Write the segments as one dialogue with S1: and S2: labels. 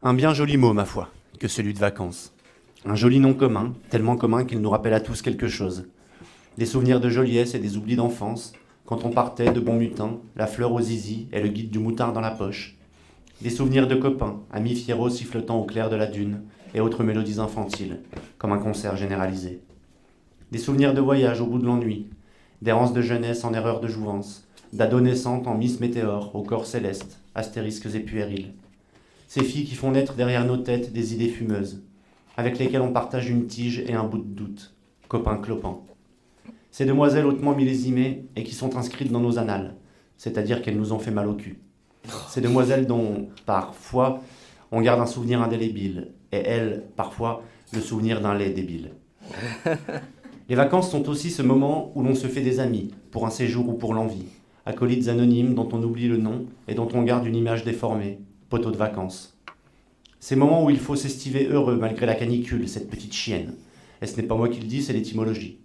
S1: Un bien joli mot, ma foi, que celui de vacances. Un joli nom commun, tellement commun qu'il nous rappelle à tous quelque chose. Des souvenirs de joliesse et des oublis d'enfance, quand on partait de bon mutin, la fleur au zizi et le guide du moutard dans la poche. Des souvenirs de copains, amis fiéros sifflotant au clair de la dune, et autres mélodies infantiles, comme un concert généralisé. Des souvenirs de voyage au bout de l'ennui, d'errance de jeunesse en erreur de jouvence, d'adolescentes en Miss Météore, au corps céleste, astérisques et puérils. Ces filles qui font naître derrière nos têtes des idées fumeuses, avec lesquelles on partage une tige et un bout de doute, copains clopants. Ces demoiselles hautement millésimées et qui sont inscrites dans nos annales, c'est-à-dire qu'elles nous ont fait mal au cul. Ces demoiselles dont, parfois, on garde un souvenir indélébile, et elles, parfois, le souvenir d'un lait débile. Les vacances sont aussi ce moment où l'on se fait des amis, pour un séjour ou pour l'envie, acolytes anonymes dont on oublie le nom et dont on garde une image déformée, poteaux de vacances. Ces moments où il faut s'estiver heureux malgré la canicule, cette petite chienne. Et ce n'est pas moi qui le dis, c'est l'étymologie.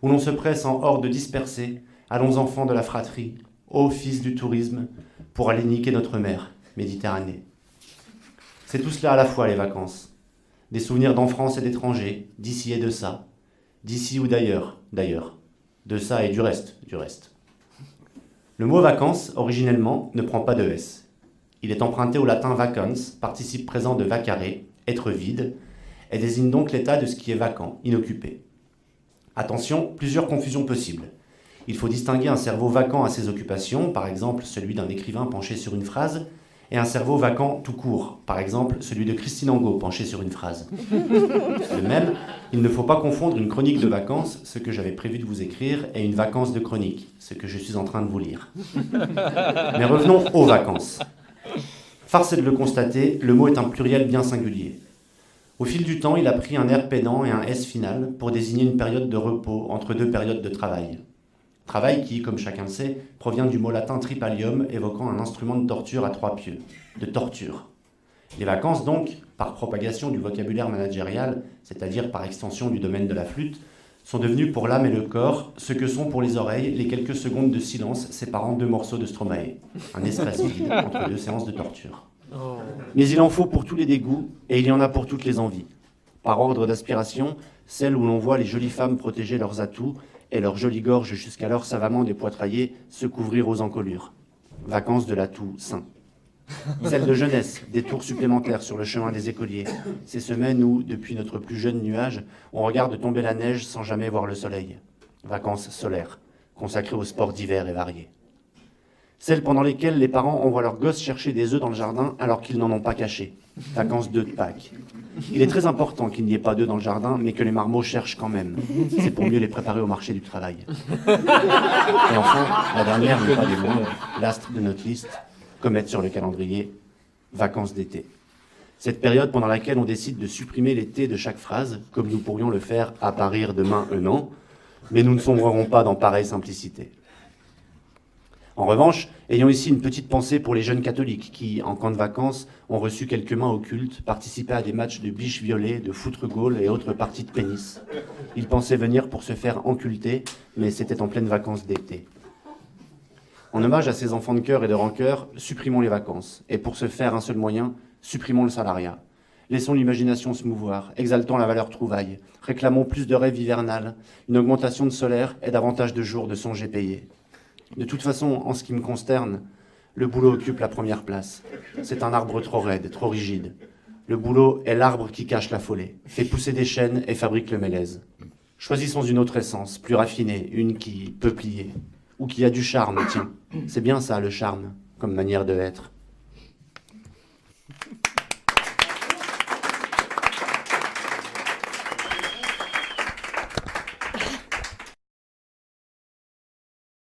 S1: Où l'on se presse en horde dispersée, allons enfants de la fratrie, ô fils du tourisme, pour aller niquer notre mer, Méditerranée. C'est tout cela à la fois, les vacances. Des souvenirs d'enfance et d'étrangers, d'ici et de ça, d'ici ou d'ailleurs, de ça et du reste, Le mot vacances, originellement, ne prend pas de S. Il est emprunté au latin vacans, participe présent de vacare, être vide, et désigne donc l'état de ce qui est vacant, inoccupé. Attention, plusieurs confusions possibles. Il faut distinguer un cerveau vacant à ses occupations, par exemple celui d'un écrivain penché sur une phrase, et un cerveau vacant tout court, par exemple celui de Christine Angot penché sur une phrase. De même, il ne faut pas confondre une chronique de vacances, ce que j'avais prévu de vous écrire, et une vacance de chronique, ce que je suis en train de vous lire. Mais revenons aux vacances. Force est de le constater, le mot est un pluriel bien singulier. Au fil du temps, il a pris un R pédant et un S final pour désigner une période de repos entre deux périodes de travail. Travail qui, comme chacun le sait, provient du mot latin tripalium, évoquant un instrument de torture à trois pieux, de torture. Les vacances, donc, par propagation du vocabulaire managérial, c'est-à-dire par extension du domaine de la flûte, sont devenues pour l'âme et le corps ce que sont pour les oreilles les quelques secondes de silence séparant deux morceaux de Stromae, un espace vide entre deux séances de torture. Mais il en faut pour tous les dégoûts, et il y en a pour toutes les envies. Par ordre d'aspiration, celle où l'on voit les jolies femmes protéger leurs atouts et leurs jolies gorges jusqu'alors savamment dépoitraillées se couvrir aux encolures. Vacances de l'atout sain. Celle de jeunesse, des tours supplémentaires sur le chemin des écoliers. Ces semaines où, depuis notre plus jeune nuage, on regarde tomber la neige sans jamais voir le soleil. Vacances solaires, consacrées aux sports divers et variés. Celles pendant lesquelles les parents envoient leurs gosses chercher des œufs dans le jardin alors qu'ils n'en ont pas caché. Vacances d'œufs de Pâques. Il est très important qu'il n'y ait pas d'œufs dans le jardin, mais que les marmots cherchent quand même. C'est pour mieux les préparer au marché du travail. Et enfin, la dernière n'est pas des moindres, l'astre de notre liste, comète sur le calendrier, vacances d'été. Cette période pendant laquelle on décide de supprimer les T de chaque phrase, comme nous pourrions le faire à parir demain un an, mais nous ne sombrerons pas dans pareille simplicité. En revanche, ayons ici une petite pensée pour les jeunes catholiques qui, en camp de vacances, ont reçu quelques mains occultes, participé à des matchs de biche violet, de foot-gaulle et autres parties de pénis. Ils pensaient venir pour se faire enculter, mais c'était en pleine vacances d'été. En hommage à ces enfants de cœur et de rancœur, supprimons les vacances. Et pour ce faire, un seul moyen, supprimons le salariat. Laissons l'imagination se mouvoir, exaltons la valeur trouvaille, réclamons plus de rêves hivernales, une augmentation de solaire et davantage de jours de songés payés. De toute façon, en ce qui me concerne, le boulot occupe la première place. C'est un arbre trop raide, trop rigide. Le boulot est l'arbre qui cache la folée, fait pousser des chênes et fabrique le mélèze. Choisissons une autre essence, plus raffinée, une qui peut plier, ou qui a du charme, tiens. C'est bien ça, le charme, comme manière de être.